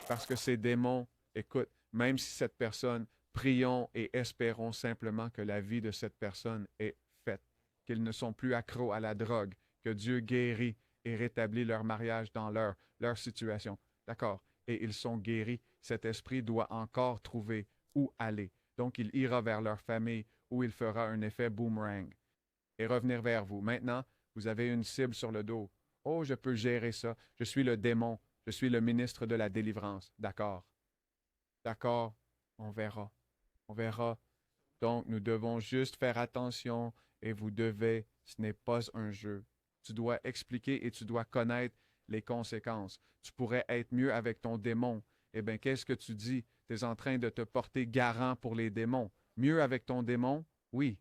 Parce que ces démons, écoute, même si cette personne, prions et espérons simplement que la vie de cette personne est faite, qu'ils ne sont plus accros à la drogue, que Dieu guérit et rétablit leur mariage dans leur situation. D'accord? Et ils sont guéris. Cet esprit doit encore trouver où aller. Donc, il ira vers leur famille où il fera un effet boomerang et revenir vers vous. Maintenant, vous avez une cible sur le dos. Oh, je peux gérer ça. Je suis le démon. Je suis le ministre de la délivrance. D'accord. D'accord. On verra. On verra. Donc, nous devons juste faire attention et vous devez, ce n'est pas un jeu. Tu dois expliquer et tu dois connaître les conséquences. Tu pourrais être mieux avec ton démon. Eh bien, qu'est-ce que tu dis? Tu es en train de te porter garant pour les démons. Mieux avec ton démon? Oui.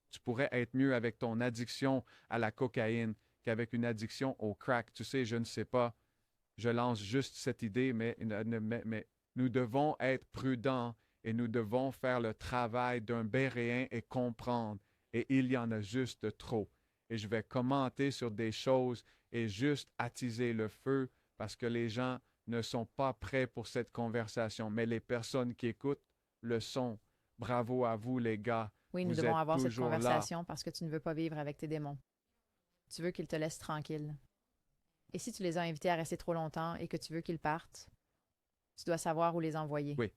Tu pourrais être mieux avec ton addiction à la cocaïne qu'avec une addiction au crack. Tu sais, je ne sais pas. Je lance juste cette idée, mais nous devons être prudents et nous devons faire le travail d'un Béréen et comprendre. Et il y en a juste trop. Et je vais commenter sur des choses et juste attiser le feu parce que les gens ne sont pas prêts pour cette conversation. Mais les personnes qui écoutent le sont. Bravo à vous, les gars. Oui, nous Vous devons êtes avoir cette toujours là. conversation parce que tu ne veux pas vivre avec tes démons. Tu veux qu'ils te laissent tranquille. Et si tu les as invités à rester trop longtemps et que tu veux qu'ils partent, tu dois savoir où les envoyer. Oui.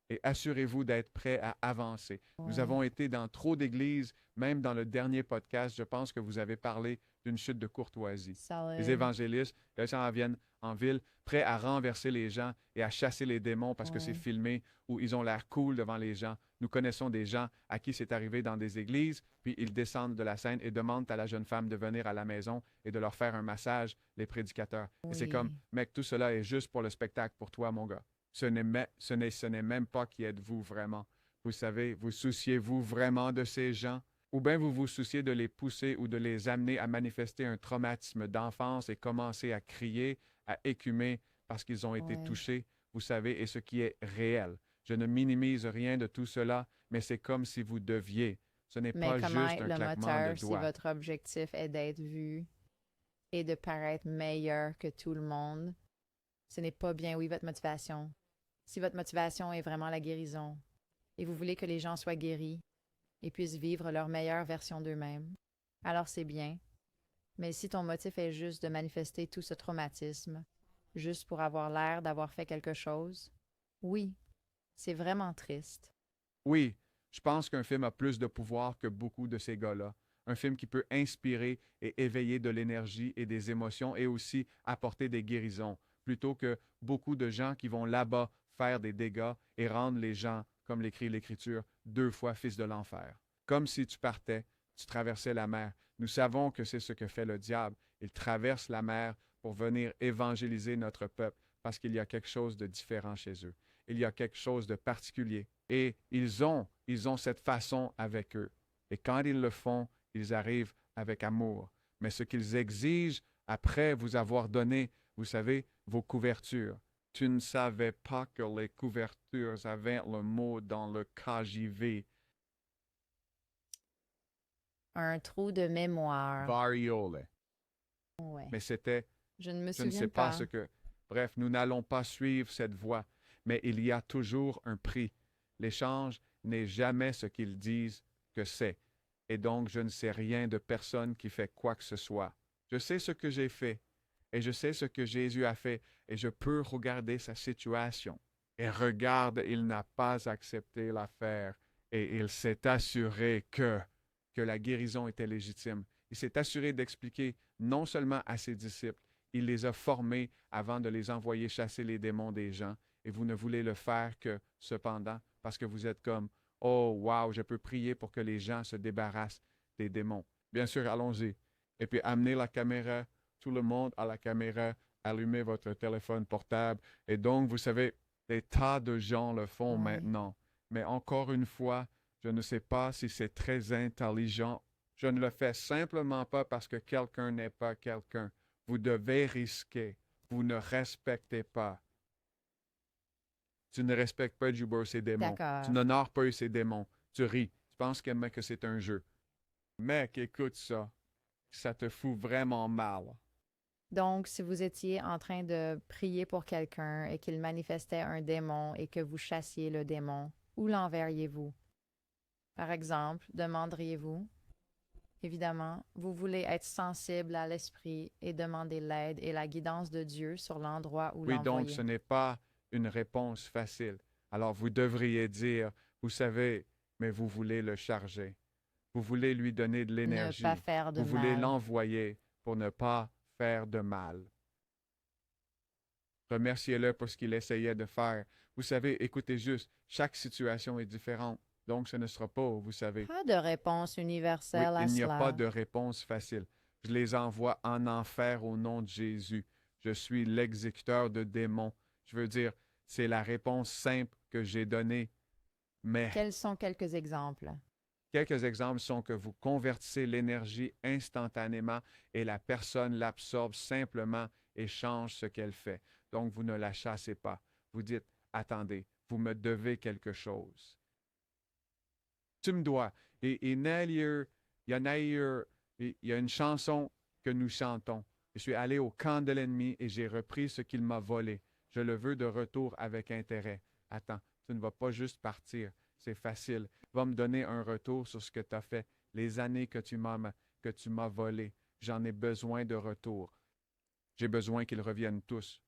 Et assurez-vous d'être prêt à avancer. Nous Ouais. avons été dans trop d'églises, même dans le dernier podcast, je pense que vous avez parlé d'une chute de courtoisie. Les Solid. évangélistes, les gens en viennent en ville, prêts à renverser les gens et à chasser les démons parce que c'est Ouais. filmé ou ils ont l'air cool devant les gens. Nous connaissons des gens à qui c'est arrivé dans des églises, puis ils descendent de la scène et demandent à la jeune femme de venir à la maison et de leur faire un massage, les prédicateurs. Et c'est comme, Oui. mec, tout cela est juste pour le spectacle pour toi, mon gars. Ce n'est même pas qui êtes-vous vraiment. Vous savez, vous souciez-vous vraiment de ces gens? Ou bien vous vous souciez de les pousser ou de les amener à manifester un traumatisme d'enfance et commencer à crier, à écumer parce qu'ils ont été Ouais. touchés, vous savez, et ce qui est réel. Je ne minimise rien de tout cela, mais c'est comme si vous deviez. Ce n'est Mais pas comment juste être un le claquement de moteur si doigts. votre objectif est d'être vu et de paraître meilleur que tout le monde? Ce n'est pas bien, oui, votre motivation. Si votre motivation est vraiment la guérison et vous voulez que les gens soient guéris et puissent vivre leur meilleure version d'eux-mêmes, alors c'est bien. Mais si ton motif est juste de manifester tout ce traumatisme, juste pour avoir l'air d'avoir fait quelque chose, oui, c'est vraiment triste. Oui, je pense qu'un film a plus de pouvoir que beaucoup de ces gars-là. Un film qui peut inspirer et éveiller de l'énergie et des émotions et aussi apporter des guérisons, plutôt que beaucoup de gens qui vont là-bas faire des dégâts et rendre les gens, comme l'écrit l'Écriture, deux fois fils de l'enfer. Comme si tu partais, tu traversais la mer. Nous savons que c'est ce que fait le diable. Il traverse la mer pour venir évangéliser notre peuple parce qu'il y a quelque chose de différent chez eux. Il y a quelque chose de particulier. Et ils ont cette façon avec eux. Et quand ils le font, ils arrivent avec amour. Mais ce qu'ils exigent après vous avoir donné, vous savez, vos couvertures. Tu ne savais pas que les couvertures avaient le mot dans le KJV. Un trou de mémoire. Variole. Ouais. Mais c'était, Je ne me je ne souviens sais pas pas. ce que. Bref, nous n'allons pas suivre cette voie, mais il y a toujours un prix. L'échange n'est jamais ce qu'ils disent que c'est. Et donc, je ne sais rien de personne qui fait quoi que ce soit. Je sais ce que j'ai fait, et je sais ce que Jésus a fait, et je peux regarder sa situation. Et regarde, il n'a pas accepté l'affaire, et il s'est assuré que la guérison était légitime. Il s'est assuré d'expliquer non seulement à ses disciples, il les a formés avant de les envoyer chasser les démons des gens, et vous ne voulez le faire que, cependant, parce que vous êtes comme, oh, wow, je peux prier pour que les gens se débarrassent des démons. Bien sûr, allons-y. Et puis amenez la caméra, tout le monde à la caméra, allumez votre téléphone portable. Et donc, vous savez, des tas de gens le font Ouais. maintenant. Mais encore une fois, je ne sais pas si c'est très intelligent. Je ne le fais simplement pas parce que quelqu'un n'est pas quelqu'un. Vous devez risquer. Vous ne respectez pas. Tu ne respectes pas Jubor ses démons. Tu D'accord. n'honores pas ses démons. Tu ris. Tu penses que c'est un jeu. Mec, écoute ça. Ça te fout vraiment mal. Donc, si vous étiez en train de prier pour quelqu'un et qu'il manifestait un démon et que vous chassiez le démon, où l'enverriez-vous? Par exemple, demanderiez-vous? Évidemment, vous voulez être sensible à l'esprit et demander l'aide et la guidance de Dieu sur l'endroit où Oui, donc l'envoyer. ce n'est pas une réponse facile. Alors vous devriez dire, vous savez, mais vous voulez le charger. Vous voulez lui donner de Ne pas l'énergie. faire de Vous voulez mal. l'envoyer pour ne pas faire de mal. Remerciez-le pour ce qu'il essayait de faire. Vous savez, écoutez juste, chaque situation est différente. Donc ce ne sera pas, vous savez. Pas de réponse Oui, universelle à il n'y a pas cela. de réponse facile. Je les envoie en enfer au nom de Jésus. Je suis l'exécuteur de démons. Je veux dire, c'est la réponse simple que j'ai donnée. Mais Quels sont quelques exemples? quelques exemples sont que vous convertissez l'énergie instantanément et la personne l'absorbe simplement et change ce qu'elle fait. Donc, vous ne la chassez pas. Vous dites, attendez, vous me devez quelque chose. Tu me dois. Et il y a une chanson que nous chantons. Je suis allé au camp de l'ennemi et j'ai repris ce qu'il m'a volé. Je le veux de retour avec intérêt. Attends, tu ne vas pas juste partir. C'est facile. Va me donner un retour sur ce que tu as fait, les années que tu m'as volées. J'en ai besoin de retour. J'ai besoin qu'ils reviennent tous.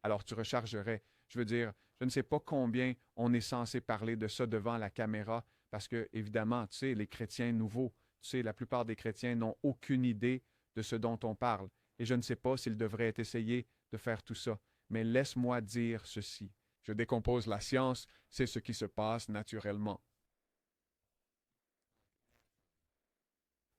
Alors tu rechargerais. Je veux dire, je ne sais pas combien on est censé parler de ça devant la caméra, parce que, évidemment, tu sais, les chrétiens nouveaux, tu sais, la plupart des chrétiens n'ont aucune idée de ce dont on parle. Et je ne sais pas s'ils devraient essayer de faire tout ça. Mais laisse-moi dire ceci. Je décompose la science, c'est ce qui se passe naturellement.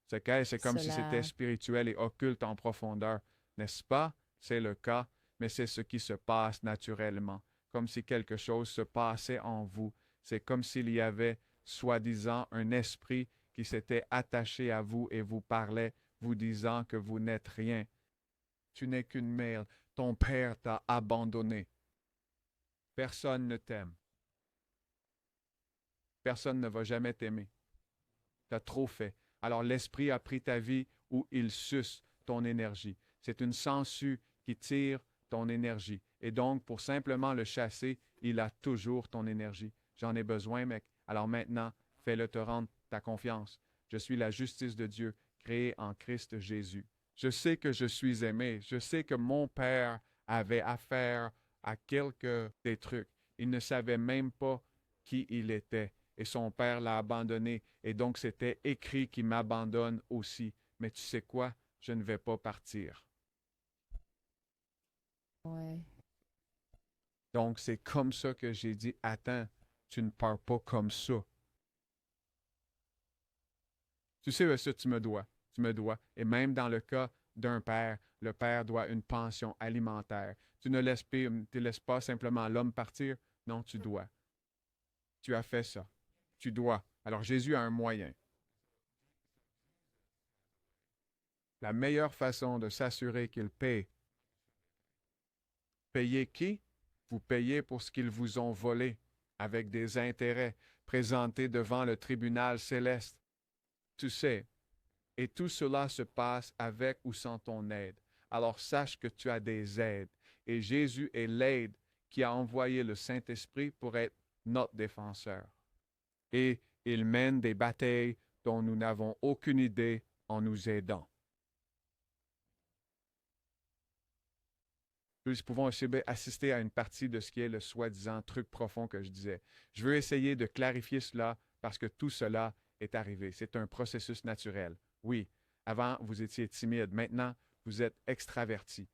C'est comme si c'était Cela, spirituel et occulte en profondeur, n'est-ce pas? C'est le cas, mais c'est ce qui se passe naturellement, comme si quelque chose se passait en vous. C'est comme s'il y avait, soi-disant, un esprit qui s'était attaché à vous et vous parlait, vous disant que vous n'êtes rien. Tu n'es qu'une merde. Ton père t'a abandonné. Personne ne t'aime. Personne ne va jamais t'aimer. Tu as trop fait. Alors l'esprit a pris ta vie où il suce ton énergie. C'est une sangsue qui tire ton énergie. Et donc, pour simplement le chasser, il a toujours ton énergie. J'en ai besoin, mec. Alors maintenant, fais-le te rendre ta confiance. Je suis la justice de Dieu, créée en Christ Jésus. Je sais que je suis aimé. Je sais que mon père avait affaire à quelques des trucs. Il ne savait même pas qui il était et son père l'a abandonné, et donc c'était écrit qu'il m'abandonne aussi. Mais tu sais quoi? Je ne vais pas partir. ouais. Donc c'est comme ça que j'ai dit, attends, tu ne pars pas comme ça. Tu sais ça, tu me dois. Tu me dois. Et même dans le cas d'un père, le père doit une pension alimentaire. Tu ne laisses pas simplement l'homme partir. Non, tu dois. Tu as fait ça. Tu dois. Alors Jésus a un moyen. La meilleure façon de s'assurer qu'il paie. Payez qui? Vous payez pour ce qu'ils vous ont volé, avec des intérêts présentés devant le tribunal céleste. Tu sais, et tout cela se passe avec ou sans ton aide. Alors sache que tu as des aides, et Jésus est l'aide qui a envoyé le Saint-Esprit pour être notre défenseur. Et il mène des batailles dont nous n'avons aucune idée en nous aidant. Nous pouvons aussi assister à une partie de ce qui est le soi-disant truc profond que je disais. Je veux essayer de clarifier cela parce que tout cela est arrivé. C'est un processus naturel. Oui, avant, vous étiez timide. Maintenant, vous êtes extraverti.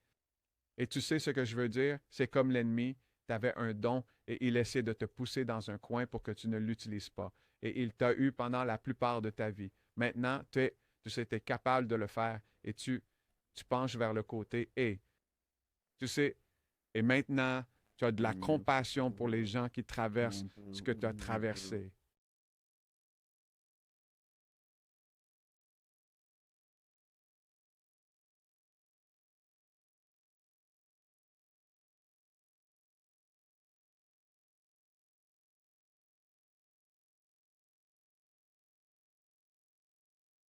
Et tu sais ce que je veux dire? C'est comme l'ennemi. Tu avais un don et il essaie de te pousser dans un coin pour que tu ne l'utilises pas. Et il t'a eu pendant la plupart de ta vie. Maintenant, tu sais, tu es capable de le faire et tu penches vers le côté et tu sais, et maintenant, tu as de la compassion pour les gens qui traversent ce que tu as traversé.